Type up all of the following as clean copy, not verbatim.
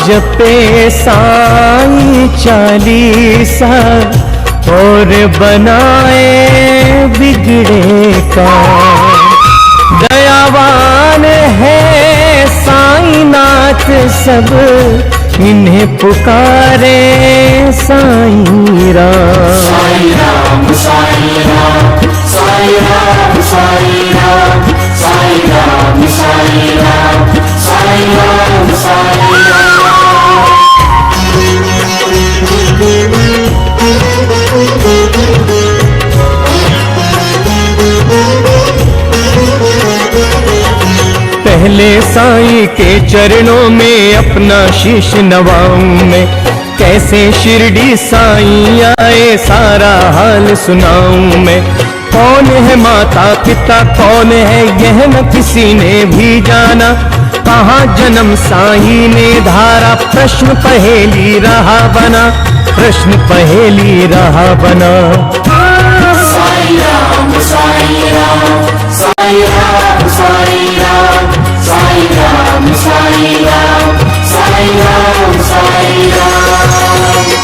जपे साईं चालीसा और बनाए बिगड़े का। दयावान है साईं नाथ सब इन्हें पुकारे साईं राम। साईं राम साईं राम साईं राम साईं राम साईं राम साईं राम साईं राम साईं राम। पहले साईं के चरणों में अपना शीश नवाऊं मैं, कैसे शिरडी साईं आए सारा हाल सुनाऊं मैं। कौन है माता पिता कौन है यह न किसी ने भी जाना, कहाँ जन्म साईं ने धारा प्रश्न पहेली रहा बना, प्रश्न पहेली रहा बना। साईं राम साईं राम साईं राम साईं राम साईं राम साईं राम साईं राम साईं राम।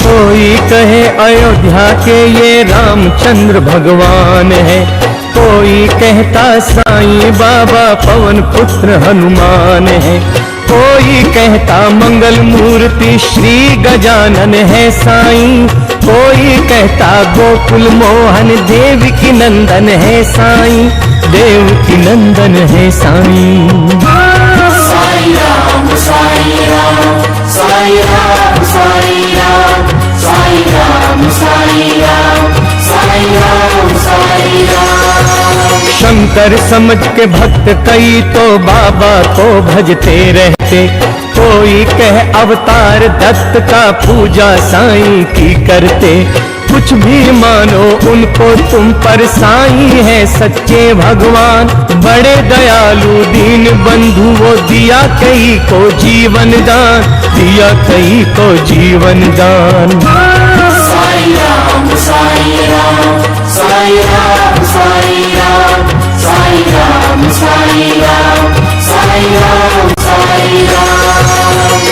कोई कहे अयोध्या के ये रामचंद्र भगवान है, कोई कहता साईं बाबा पवन पुत्र हनुमान है, कोई कहता मंगल मूर्ति श्री गजानन है साईं, कोई कहता गोकुल मोहन देव की नंदन है साईं, देव की नंदन है साईं। साईं राम साईं राम साईं राम साईं राम साईं राम साईं राम साईं राम साईं राम। शंकर समझ के भक्त कई तो बाबा को भजते रहते, कोई कह अवतार दत्त का पूजा साईं की करते। कुछ भी मानो उनको तुम पर साईं है सच्चे भगवान, बड़े दयालु दीन बंधु वो दिया कई को जीवन दान, दिया कई को जीवन दान। साईं राम साईं राम साईं राम साईं राम साईं राम साईं राम साईं राम साईं राम।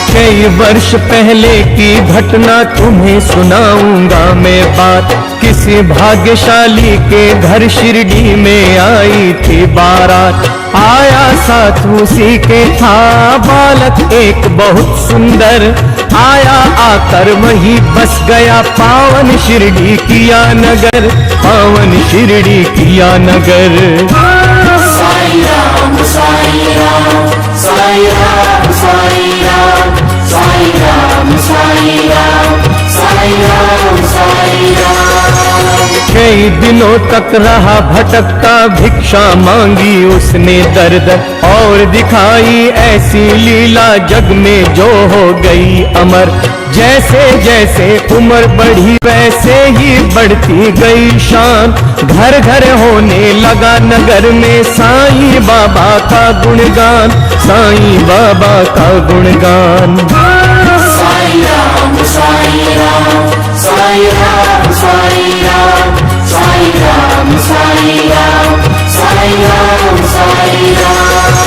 कई वर्ष पहले की घटना तुम्हें सुनाऊंगा मैं बात, किसी भाग्यशाली के घर शिरडी में आई थी बारात। आया साथ उसी के था बालक एक बहुत सुंदर, आया आकर वहीं बस गया पावन शिरडी किया नगर, पावन शिरडी किया नगर। साईं राम साईं राम साईं राम साईं राम साईं राम साईं राम साईं राम साईं राम। कई दिनों तक रहा भटकता भिक्षा मांगी उसने दर्द, और दिखाई ऐसी लीला जग में जो हो गई अमर। जैसे जैसे उम्र बढ़ी वैसे ही बढ़ती गई शान, घर घर होने लगा नगर में साईं बाबा का गुणगान, साईं बाबा का गुणगान। साईं राम साईं राम साईं राम साईं राम साईं राम साईं राम साईं राम साईं राम।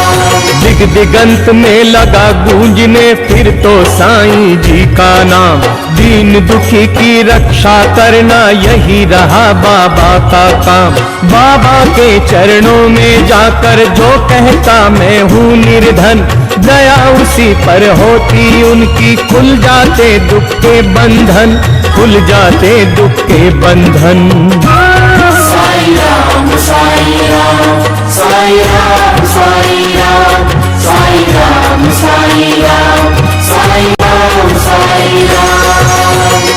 दिग दिगंत में लगा गूंजने फिर तो साईं जी का नाम, दीन दुखी की रक्षा करना यही रहा बाबा का काम। बाबा के चरणों में जाकर जो कहता मैं हूँ निर्धन, दया उसी पर होती उनकी, खुल जाते दुख के बंधन, खुल जाते दुख के बंधन। साईं राम साईं राम साईं राम साईं राम साईं राम साईं राम साईं राम साईं राम।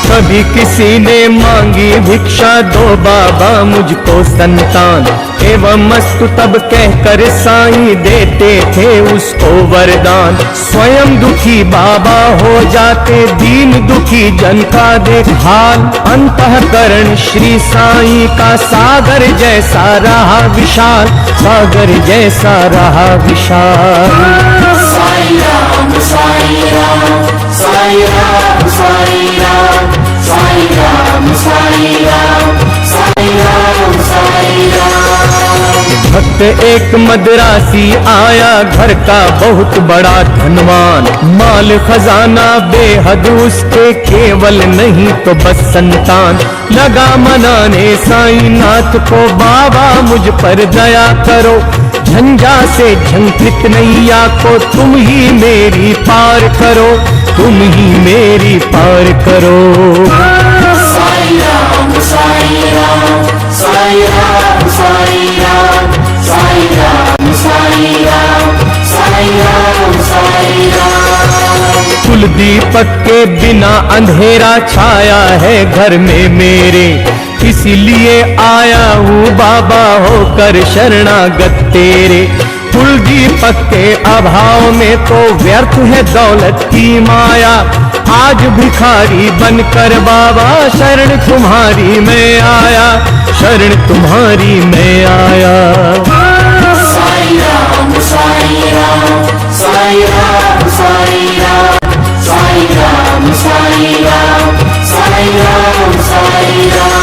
कभी किसी ने मांगी भिक्षा दो बाबा मुझको संतान, एवं मस्तु तब कहकर साईं देते थे उसको वरदान। स्वयं दुखी बाबा हो जाते दीन दुखी जन का देख हाल, अंतःकरण श्री साईं का सागर जैसा रहा विशाल, सागर जैसा रहा विशाल। साईं राम साईं राम साईं राम साईं राम साईं राम साईं राम साईं राम साईं राम। भक्त एक मद्रासी आया घर का बहुत बड़ा धनवान, माल खजाना बेहद उसके, केवल नहीं तो बस संतान। लगा मनाने साईं नाथ को, बाबा मुझ पर दया करो, झंझा से झंकृत नैया को तुम ही मेरी पार करो, तुम ही मेरी पार करो। साईं राम साईं राम साईं राम साईं राम साईं राम साईं राम साईं राम साईं राम। कुल दीपक के बिना अंधेरा छाया है घर में मेरे, इसीलिए आया हूँ बाबा होकर शरणागत तेरे। कुल दीपक के अभाव में तो व्यर्थ है दौलत की माया, आज भिखारी बनकर बाबा शरण तुम्हारी मैं आया, शरण तुम्हारी मैं आया। साईं राम साईं राम साईं राम साईं राम साईं राम साईं राम साईं राम साईं राम।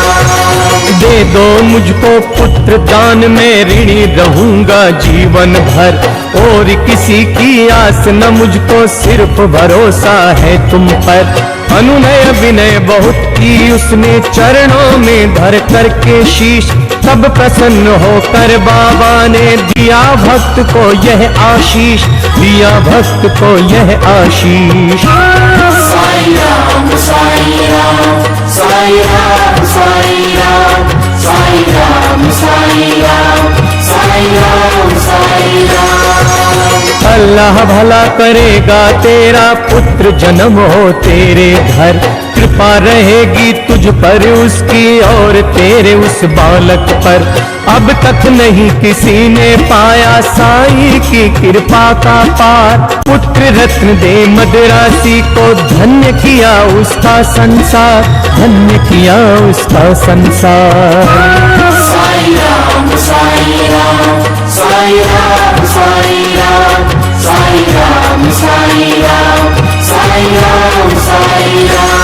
दे दो मुझको पुत्र दान में ऋणी रहूंगा जीवन भर, और किसी की आस न मुझको, सिर्फ भरोसा है तुम पर। अनुनय विनय बहुत की उसने चरणों में धर करके शीश, तब प्रसन्न होकर बाबा ने दिया भक्त को यह आशीष, दिया भक्त को यह आशीष। साईं राम साईं राम साईं राम साईं राम साईं राम साईं राम साईं राम साईं राम। अल्लाह भला करेगा तेरा पुत्र जन्म हो तेरे घर, कृपा रहेगी तुझ पर उसकी और तेरे उस बालक पर। अब तक नहीं किसी ने पाया साईं की कृपा का पार, पुत्र रत्न दे मद्रासी को, धन्य किया उसका संसार, धन्य किया उसका संसार। साईं राम साईं राम साईं राम साईं राम साईं राम साईं राम साईं राम साईं राम।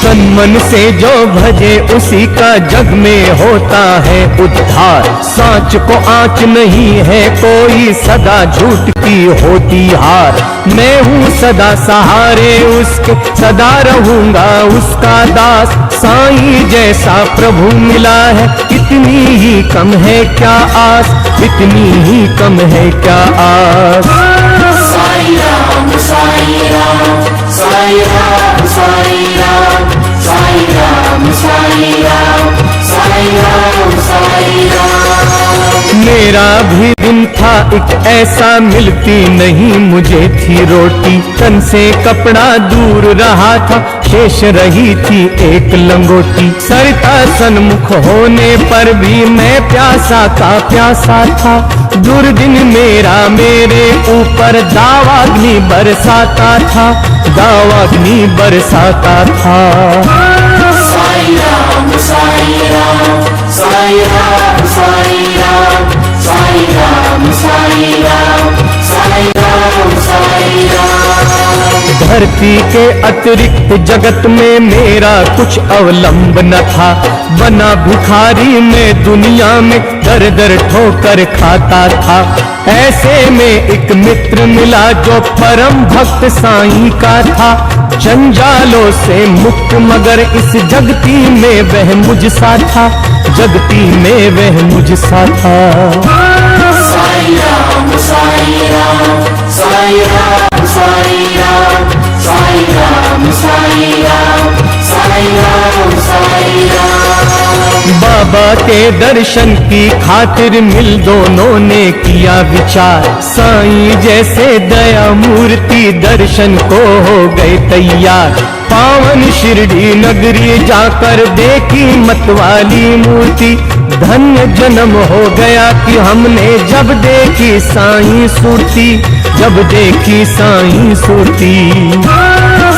तन मन से जो भजे उसी का जग में होता है उद्धार, सांच को आँच नहीं है कोई, सदा झूठ की होती हार। मैं हूँ सदा सहारे उसके, सदा रहूंगा उसका दास। साईं जैसा प्रभु मिला है, इतनी ही कम है क्या आस, इतनी ही कम है क्या आस। साईं राम साईं राम साईं राम साईं राम साईं राम साईं राम साईं राम साईं राम। मेरा भी दिन था एक ऐसा, मिलती नहीं मुझे थी रोटी, तन से कपड़ा दूर रहा था, शेष रही थी एक लंगोटी। सरता सन्मुख होने पर भी मैं प्यासा का प्यासा था, दुर्दिन मेरा मेरे ऊपर दावाग्नि बरसाता था, दावाग्नि बरसाता था। साईं राम साईं राम साईं राम साईं राम साईं राम साईं राम साईं राम साईं राम। धरती के अतिरिक्त जगत में मेरा कुछ अवलंब न था, बना भिखारी में दुनिया में दर दर ठोकर खाता था। ऐसे में एक मित्र मिला जो परम भक्त साईं का था, जंजालों से मुक्त मगर इस जगती में वह मुझसा था, जगती में वह मुझसा था। साईं राम साईं राम साईं राम साईं राम साईं राम साईं राम साईं राम साईं राम। बाबा के दर्शन की खातिर मिल दोनों ने किया विचार, साईं जैसे दया मूर्ति दर्शन को हो गए तैयार। पावन शिरडी नगरी जाकर देखी मतवाली मूर्ति, धन्य जन्म हो गया कि हमने जब देखी साईं सूरती, जब देखी साईं सूरती।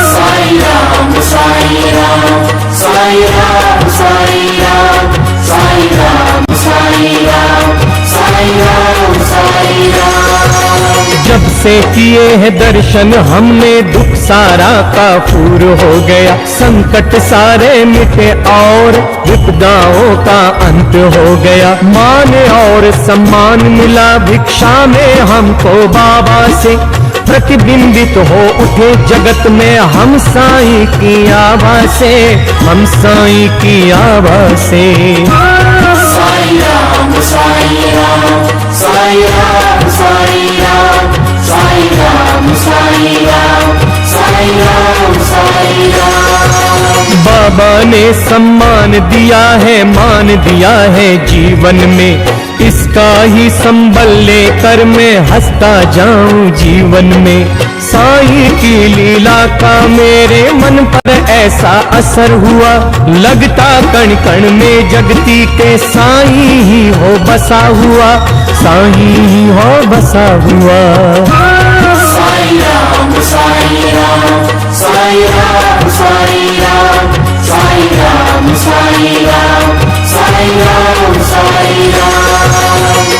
साईं राम साईं राम साईं राम साईं राम साईं राम साईं राम साईं राम साईं राम। जब से किए हैं दर्शन हमने दुख सारा काफूर हो गया, संकट सारे मिटे और विपदाओं का अंत हो गया। मान और सम्मान मिला भिक्षा में हमको बाबा से, प्रतिबिंबित हो उठे जगत में हम साईं की आभा से, हम साईं की आभा से। साईं राम साईं राम साईं राम साईं राम साईं राम साईं राम साईं राम साईं राम। बाबा ने सम्मान दिया है, मान दिया है जीवन में, इसका ही संबल लेकर मैं हंसता जाऊं जीवन में। साईं की लीला का मेरे मन पर ऐसा असर हुआ, लगता कण कण में जगती के साईं ही हो बसा हुआ, साईं ही हो बसा हुआ। साईं राम साईं राम साईं राम साईं राम साईं राम साईं राम साईं राम साईं राम।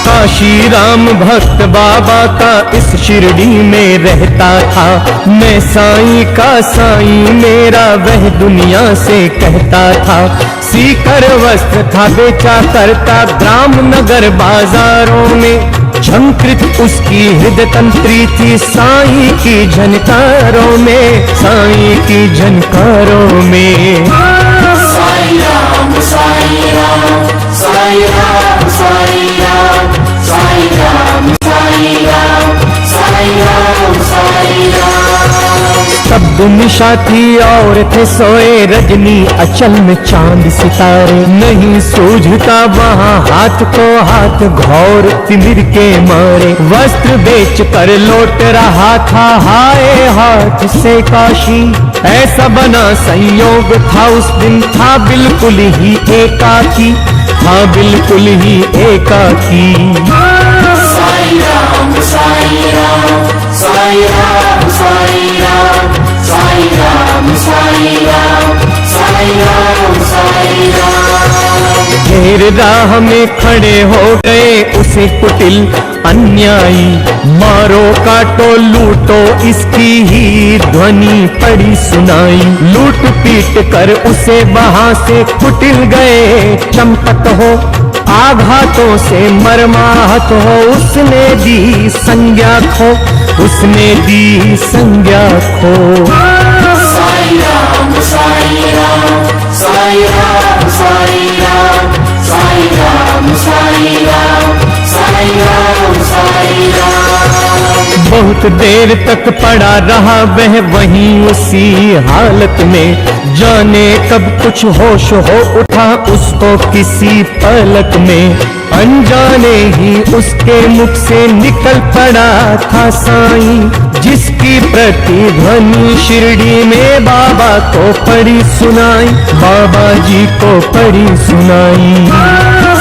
काशी राम भक्त बाबा का इस शिरडी में रहता था, मैं साईं का साईं मेरा वह दुनिया से कहता था। सीकर वस्त्र था बेचा करता ग्राम नगर बाजारों में, झंकृत उसकी हृदय तंत्री थी साईं की झनकारों में, साईं की झनकारों में। साईं राम साईं राम साईं राम साईं राम साईं राम साईं राम साईं राम साईं राम। शब्द निशा थी और थे सोए रजनी अचल में चांद सितारे, नहीं सूझता वहाँ हाथ को हाथ घौर तिमिर के मारे। वस्त्र बेच कर लौट रहा था हाय हाथ से काशी, ऐसा बना संयोग था उस दिन, था बिल्कुल ही एकाकी, था बिल्कुल ही एकाकी। साईं राम साईं राम साईं राम साईं राम साईं राम साईं राम साईं राम साईं राम। घेर राह में खड़े हो गए उसे कुटिल अन्यायी, मारो काटो लूटो इसकी ही ध्वनि पड़ी सुनाई। लूट पीट कर उसे वहां से कुटिल गए चंपत हो, आघातों से मरमाहत हो उसने दी संज्ञा खो, उसने दी संज्ञा खो। साईं राम साईं राम साईं राम साईं राम साईं राम साईं राम साईं राम साईं राम। बहुत देर तक पड़ा रहा वह वहीं उसी हालत में, जाने कब कुछ होश हो उठा उसको किसी पलक में। अनजाने ही उसके मुख से निकल पड़ा था साईं, जिसकी प्रतिध्वनि शिरडी में बाबा को पड़ी सुनाई, बाबा जी को पड़ी सुनाई।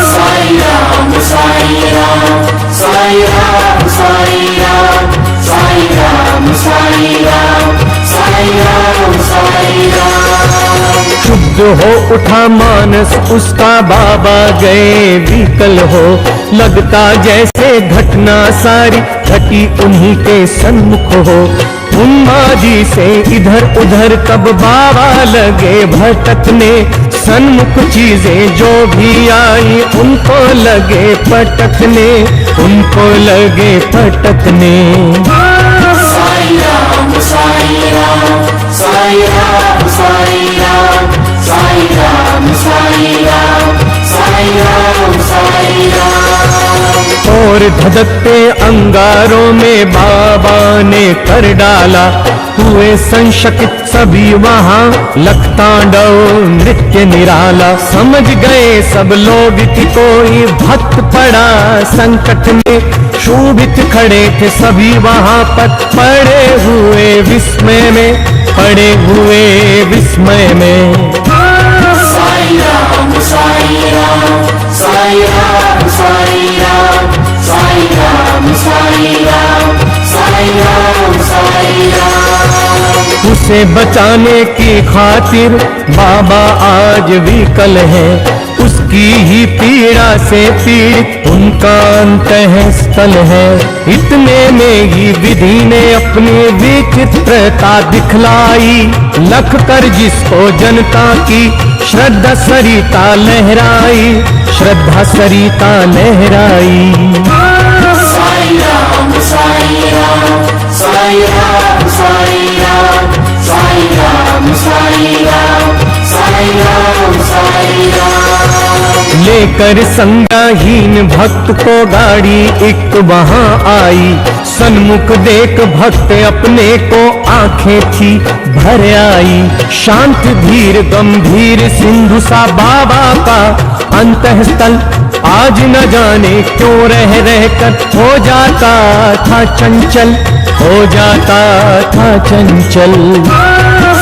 साईं राम साईं राम साईं राम साईं राम साईं राम साईं राम साईं राम साईं राम। शुद्ध हो उठा मानस उसका, बाबा गए विकल हो, लगता जैसे घटना सारी घटी उन्हीं के सन्मुख हो। उन्मादी से इधर उधर कब बाबा लगे भटकने, सन्मुख चीजें जो भी आई उनको लगे पटकने, उनको लगे पटकने। साईं राम साईं राम साईं राम साईं राम साईं राम साईं राम साईं राम साईं राम। और धधकते अंगारों में बाबा ने कर डाला, हुए संशकित सभी वहाँ लखतांडव नृत्य निराला। समझ गए सब लोग कि कोई भक्त पड़ा संकट में, शोभित खड़े थे सभी वहाँ पर पड़े हुए विस्मय में, पड़े हुए विस्मय में। साईं राम साईं राम साईं राम साईं राम साईं राम साईं राम साईं राम साईं राम। उसे बचाने की खातिर बाबा आज विकल है, उसकी ही पीड़ा से पीड़ित उनका अंतःस्थल है। इतने में ही विधि ने अपनी विचित्रता दिखलाई, लख कर जिसको जनता की श्रद्धा सरिता लहराई, श्रद्धा सरिता लहराई। साई राम साई राम साई राम साई राम साई राम साई राम साई राम साई राम। लेकर संज्ञाहीन भक्त को गाड़ी एक वहां आई, सन्मुख देख भक्त अपने को आंखें थी भर आई। शांत धीर गंभीर सिंधु सा बाबा का अंतःस्थल, आज न जाने क्यों रह कर हो जाता था चंचल, हो जाता था चंचल।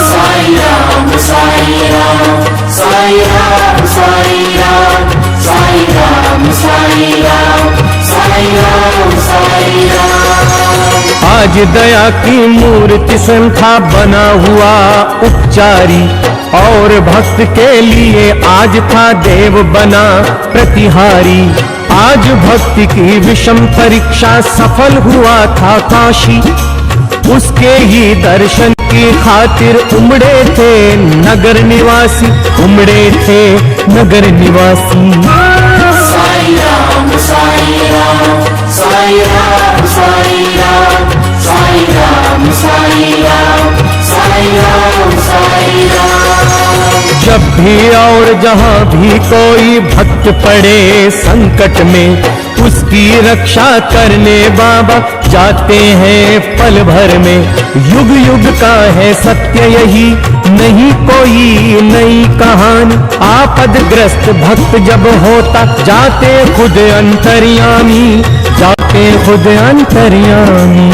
साई राम साई राम साई राम साई राम साई राम साई राम साई राम साई राम। आज दया की मूर्ति संथा बना हुआ उपचारी, और भक्त के लिए आज था देव बना प्रतिहारी। आज भक्ति की विषम परीक्षा सफल हुआ था काशी, उसके ही दर्शन की खातिर उमड़े थे नगर निवासी, उमड़े थे नगर निवासी। साई राम साई राम साई राम साई राम साई राम साई राम साई राम साई राम। जब भी और जहाँ भी कोई भक्त पड़े संकट में, उसकी रक्षा करने बाबा जाते हैं पल भर में। युग युग का है सत्य यही, नहीं कोई नई कहानी। आपदग्रस्त भक्त जब होता जाते खुद अंतर्यामी, जाते खुद अंतर्यामी।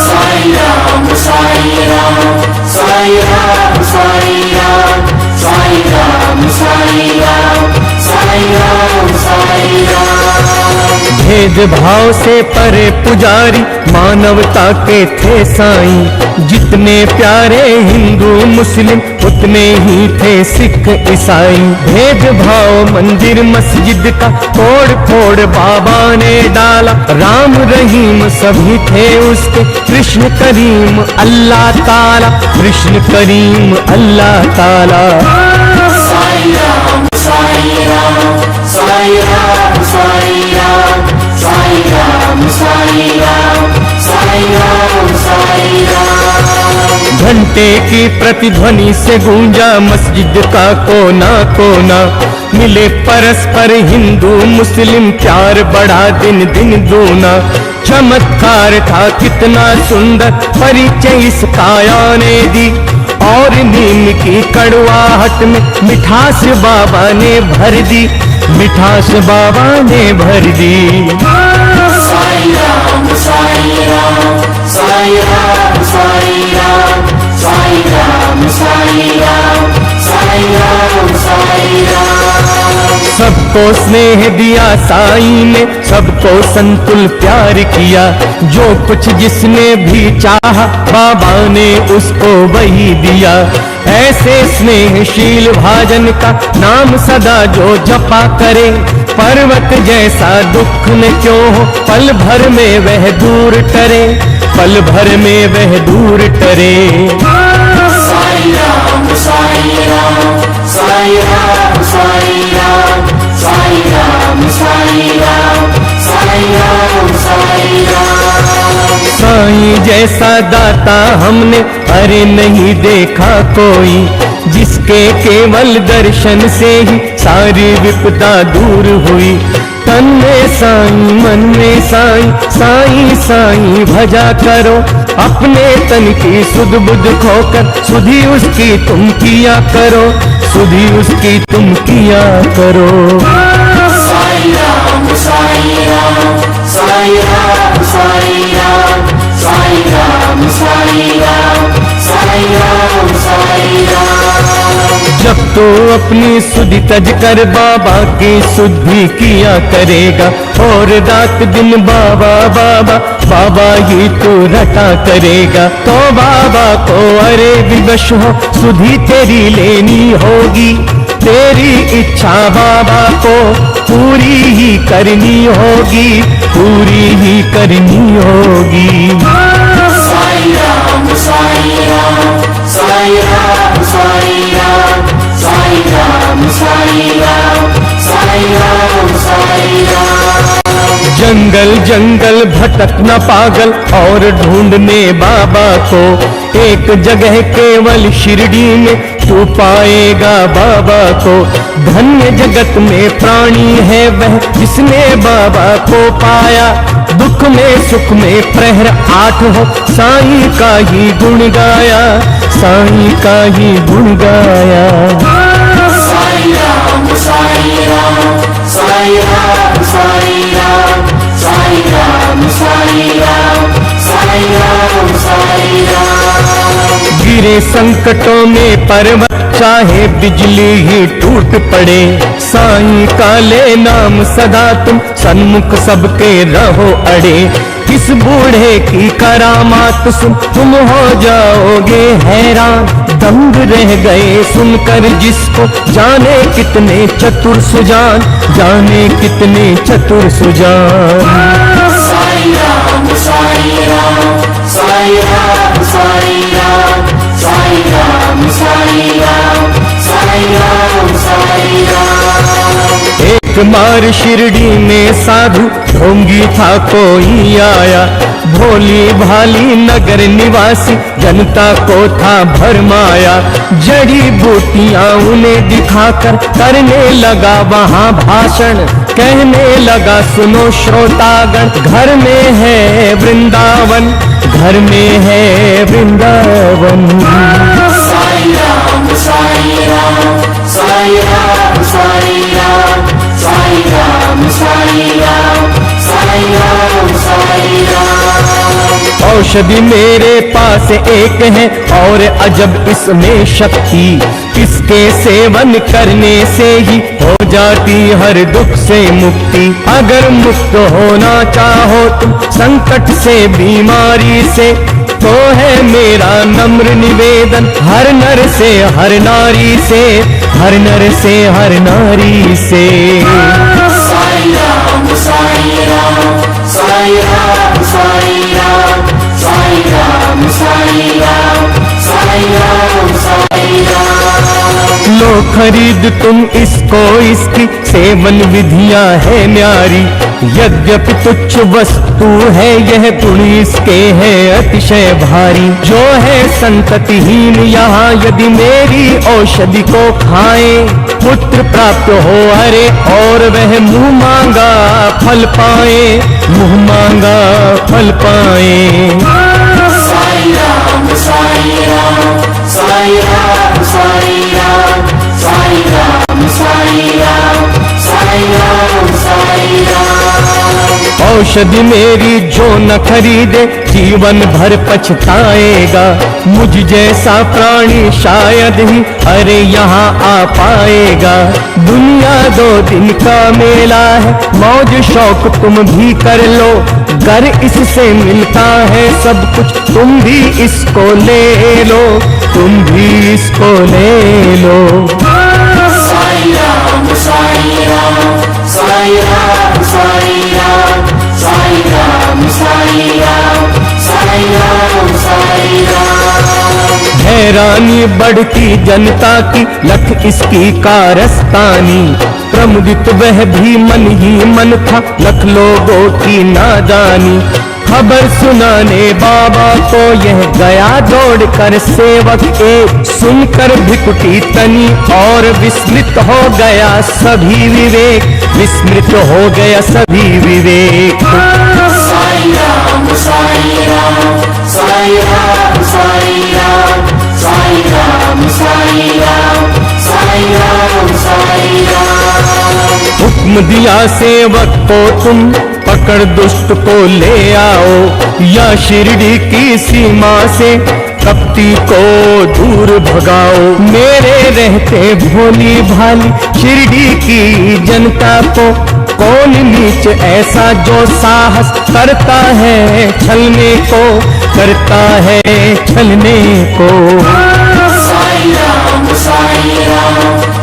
साई राम साई राम साई राम साई राम साई राम साई राम साई राम साई राम। भेदभाव से परे पुजारी मानवता के थे साईं, जितने प्यारे हिंदू मुस्लिम उतने ही थे सिख ईसाई। भेदभाव मंदिर मस्जिद का तोड़ फोड़ बाबा ने डाला, राम रहीम सभी थे उसके, कृष्ण करीम अल्लाह ताला, कृष्ण करीम अल्लाह ताला। साई राम साई राम साई राम साई राम साई राम साई राम साई राम साई राम। घंटे की प्रतिध्वनि से गूंजा मस्जिद का कोना कोना, मिले परस्पर हिंदू मुस्लिम प्यार बढ़ा दिन दिन दूना। चमत्कार था कितना सुंदर परिचय इस काया ने दी, और नीम की कड़वाहट में मिठास बाबा ने भर दी, मिठास बाबा ने भर दी। साई राम साई राम साई राम साई राम साई राम साई राम साई राम साई राम। सबको स्नेह दिया साईं ने, सबको संतुल प्यार किया। जो कुछ जिसने भी चाहा बाबा ने उसको वही दिया। ऐसे स्नेहशील भाजन का नाम सदा जो जपा करे, पर्वत जैसा दुख न क्यों हो पल भर में वह दूर टरे, पल भर में वह दूर टरे। साई राम साई राम साई राम साई राम साई राम साई राम साई राम साई राम। साईं जैसा दाता हमने अरे नहीं देखा कोई, जिसके केवल दर्शन से ही सारी विपदा दूर हुई। तन में साईं मन में साईं, साईं साईं भजा करो, अपने तन की सुध बुध खोकर सुधि उसकी तुम किया करो, सुधि उसकी तुम किया करो। साई राम साई राम साई राम साई राम साई राम साई राम साई राम साई राम। जब तो अपनी सुधि तज कर बाबा की शुद्धि किया करेगा, और रात दिन बाबा बाबा बाबा ही तो रटा करेगा। तो बाबा को अरे विवश हो सुधि तेरी लेनी होगी, तेरी इच्छा बाबा को पूरी ही करनी होगी, पूरी ही करनी होगी। साईं राम साईं राम साईं राम साईं राम साईं राम साईं राम साईं राम साईं राम। जंगल जंगल भटकना पागल और ढूंढने बाबा को, एक जगह केवल शिरडी में तू पाएगा बाबा को। धन्य जगत में प्राणी है वह जिसने बाबा को पाया, दुख में सुख में प्रहर 8 हो साईं का ही गुण गाया, साईं का ही गुण गाया। साईं राम साईं राम साईं राम साईं राम साईं राम साईं राम साईं राम साईं राम। गिरे संकटों में पर्वत चाहे बिजली ही टूट पड़े, साईं का ले नाम सदा तुम सन्मुख सबके रहो अड़े। किस बूढ़े की करामात सुन तुम हो जाओगे हैरान, दंग रह गए सुनकर जिसको, जाने कितने चतुर सुजान, जाने कितने चतुर सुजान। साईं राम साईं राम साईं राम साईं राम साईं राम साईं राम साईं राम साईं राम। एक बार शिरडी में साधु ढोंगी था कोई आया, भोली भाली नगर निवासी जनता को था भरमाया। जड़ी बूटियां उन्हें दिखाकर करने लगा वहां भाषण, कहने लगा सुनो श्रोतागण, घर में है वृंदावन, घर में है वृंदावन। साईं राम साईं राम साईं राम साईं राम साईं राम साईं राम साईं राम साईं राम। औषधि मेरे पास एक है और अजब इसमें शक्ति, इसके सेवन करने से ही हो जाती हर दुख से मुक्ति। अगर मुक्त होना चाहो तुम संकट से बीमारी से, तो है मेरा नम्र निवेदन हर नर से हर नारी से, हर नर से हर नारी से। साईं राम साईं राम साईं राम साईं राम साईं राम साईं राम साईं राम साईं राम। लो खरीद तुम इसको, इसकी सेवन विधियां है न्यारी, यद्यपि तुच्छ वस्तु है यह गुण इसके है अतिशय भारी। जो है संततिहीन यहाँ यदि मेरी औषधि को खाए, पुत्र प्राप्त हो अरे और वह मुँह मांगा फल पाए, मुँह मांगा फल पाए। साईं राम साईं राम साईं राम साईं राम साईं राम साईं राम साईं राम साईं राम। औषधि मेरी जो न खरीदे जीवन भर पछताएगा, मुझ जैसा प्राणी शायद ही अरे यहाँ आ पाएगा। दुनिया 2 दिन का मेला है, मौज शौक तुम भी कर लो, घर इससे मिलता है सब कुछ, तुम भी इसको ले लो, तुम भी इसको ले लो। साईं राम साईं राम साईं राम साईं राम साईं राम साईं राम साईं राम साईं राम। हैरानी बढ़ती जनता की लख इसकी कारस्तानी, प्रमुदित वह भी मन ही मन था लख लोगों की नादानी। खबर सुनाने बाबा को यह गया दौड़ कर सेवक एक, सुनकर भिकुटी तनी और विस्मृत हो गया सभी विवेक, विस्मृत हो गया सभी विवेक। साईं राम साईं राम साईं राम साईं राम साईं राम साईं राम साईं राम साईं राम। हुक्म दिया सेवक को तुम पकड़ दुष्ट को ले आओ, या शिरडी की सीमा से कपटी को दूर भगाओ। मेरे रहते भोली भाली शिरडी की जनता को, कौन नीच ऐसा जो साहस करता है छलने को, करता है छलने को। साईं राम साईं राम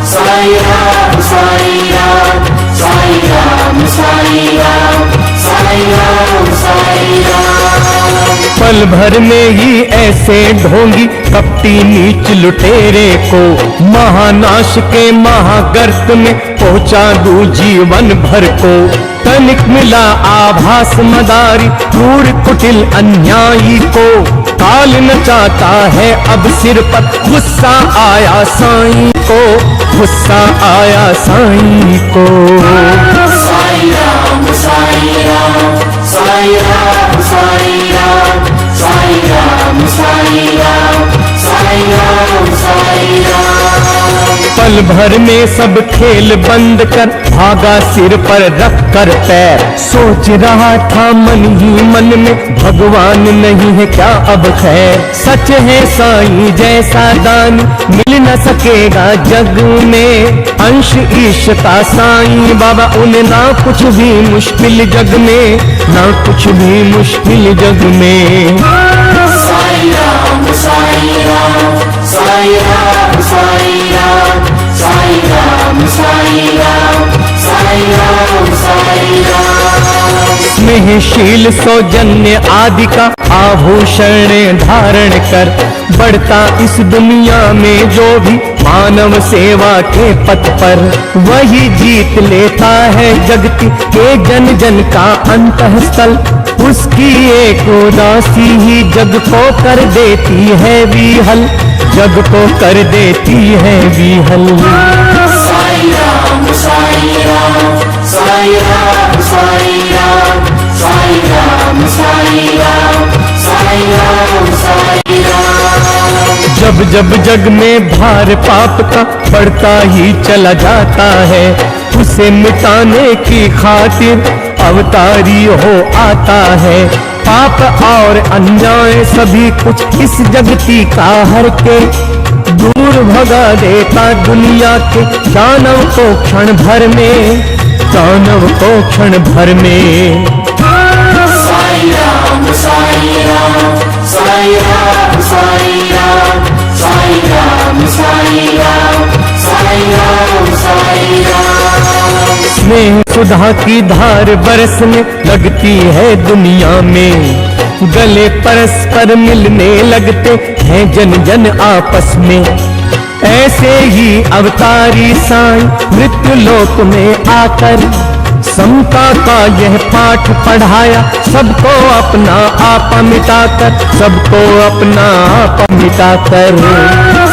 साईं साई राम साई राम साई राम साई राम साई राम साई राम। पल भर में ही ऐसे ढोंगी कपटी नीच लुटेरे को महानाश के महागर्त में पहुंचा दू जीवन भर को। तनिक मिला आभास मदारी क्रूर कुटिल अन्यायी को। काल नचाता है अब सिर पर गुस्सा आया साईं को, गुस्सा आया साईं को। साई राम साई राम साई राम साई राम साई राम साई राम साई राम साई राम। पल भर में सब खेल बंद कर भागा सिर पर रख कर पैर। सोच रहा था मन ही मन में भगवान नहीं है क्या अब खैर। सच है साईं जैसा दानी मिल न सकेगा जग में। अंश ईश का साईं बाबा उन्हें ना कुछ भी मुश्किल जग में, ना कुछ भी मुश्किल जग में। साई राम साई राम साई राम साई राम साई राम साई राम साई राम साई राम। स्नेहशील सौजन्य आदि का आभूषण धारण कर बढ़ता इस दुनिया में जो भी मानव सेवा के पथ पर। वही जीत लेता है जगती के जन जन का अंतःस्थल। उसकी एक उदासी ही जग को कर देती है विहल, जग को कर देती है विहल। साई राम साई राम साई राम साई राम साई राम साई राम साई राम साई राम। जब जब जग में भार पाप का बढ़ता ही चला जाता है, उसे मिटाने की खातिर अवतारी हो आता है। पाप और अन्याय सभी कुछ इस जगती का हर के दूर भगा देता दुनिया के दानव को क्षण भर में, दानव को क्षण भर में। साई राम साई राम साई राम साई राम साई राम साई राम साई राम साई राम। स्नेह सुधा की धार बरसने लगती है दुनिया में। गले परस्पर मिलने लगते हैं जन जन आपस में। ऐसे ही अवतारी साईं मृत्यु लोक में आकर समता का यह पाठ पढ़ाया। सबको अपना आपा मिटाकर, सबको अपना आपा मिटाकर।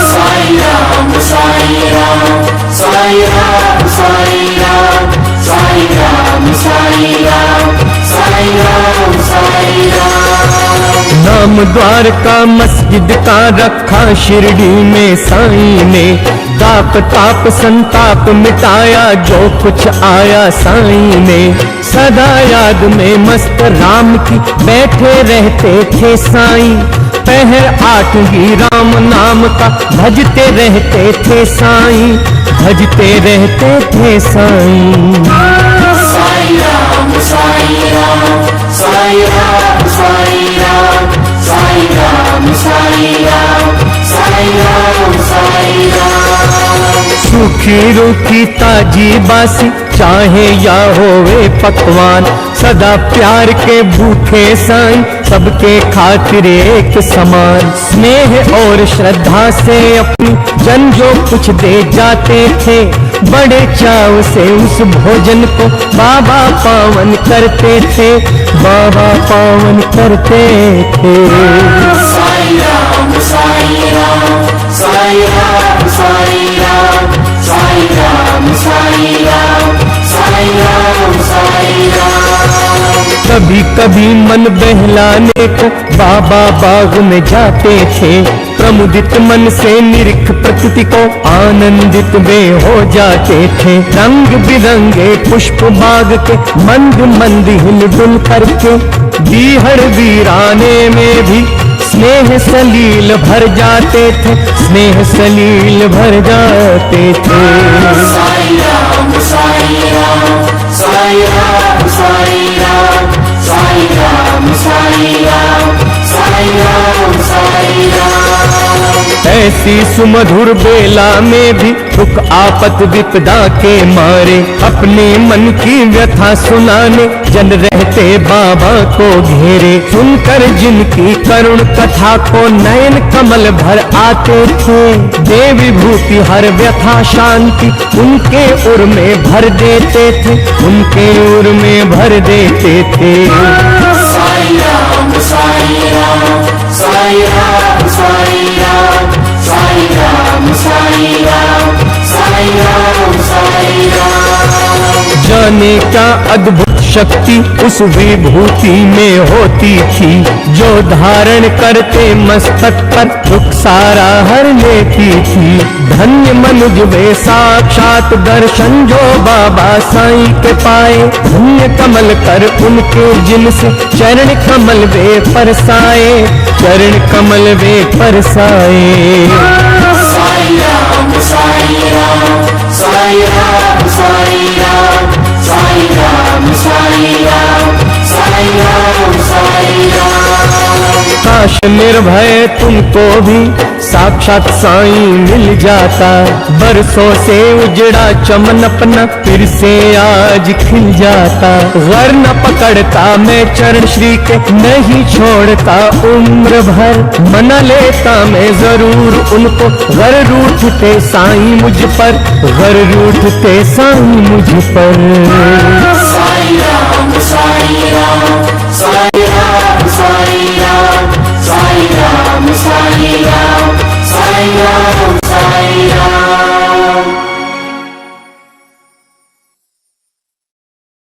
साई राम साई राम साई राम साई राम साई राम साई राम साई राम साई राम। नाम द्वार का मस्जिद का रखा शिरडी में साईं ने। ताप ताप संताप मिटाया जो कुछ आया साईं ने। सदा याद में मस्त राम की बैठे रहते थे साईं। पहर 8 ही राम नाम का भजते रहते थे साईं, भजते रहते थे साईं। साई राम साई राम साई राम साई राम साई राम साई राम साई राम साई राम। सूखी रूखी ताजी बासी चाहे या होवे पकवान, सदा प्यार के भूखे साईं सबके खातिर एक समान। स्नेह और श्रद्धा से अपनी जन जो कुछ दे जाते थे, बड़े चाव से उस भोजन को बाबा पावन करते थे, बाबा पावन करते थे। साई राम साई राम साई राम साई राम साई राम साई राम साई राम साई राम। कभी कभी मन बहलाने को बाबा बाग में जाते थे। प्रमुदित मन से निरीख प्रकृति को आनंदित वे हो जाते थे। रंग बिरंगे पुष्प बाग के मंद मंद हिलडुल करके, बीहड़ वीराने में भी स्नेह सलील भर जाते थे, स्नेह सलील भर जाते थे। साई राम साई राम साई राम साई राम साई राम साई राम साई राम साई राम। ऐसी सुमधुर बेला में भी दुख आफत विपदा के मारे अपने मन की व्यथा सुनाने जन रहते बाबा को घेरे। सुनकर जिनकी करुण कथा को नयन कमल भर आते थे, दे विभूति हर व्यथा शांति उनके उर में भर देते थे, उनके उर में भर देते थे। साईं राम साईं राम साईं राम साईं राम साईं राम साईं राम साईं राम साईं राम। जाने क्या अद्भुत शक्ति उस विभूति में होती थी, जो धारण करते मस्तक पर दुख सारा हर लेती थी। धन्य मनुज वे साक्षात दर्शन जो बाबा साईं के पाए, धन्य कमल कर उनके जिनसे चरण कमल वे परसाए, चरण कमल वे परसाए। साईं राम साईं राम साईं राम साईं राम साईं राम साईं राम साईं राम साईं राम। काश निर्भय तुमको भी साक्षात साईं मिल जाता, बरसों से उजड़ा चमन अपना फिर से आज खिल जाता। गर न पकड़ता मैं चरण श्री के नहीं छोड़ता उम्र भर, मना लेता मैं जरूर उनको गर रूठते साईं मुझ पर, गर रूठते साईं मुझ पर। साईं राम साईं राम साईं राम साईं राम साईं राम साईं राम साईं राम साईं राम।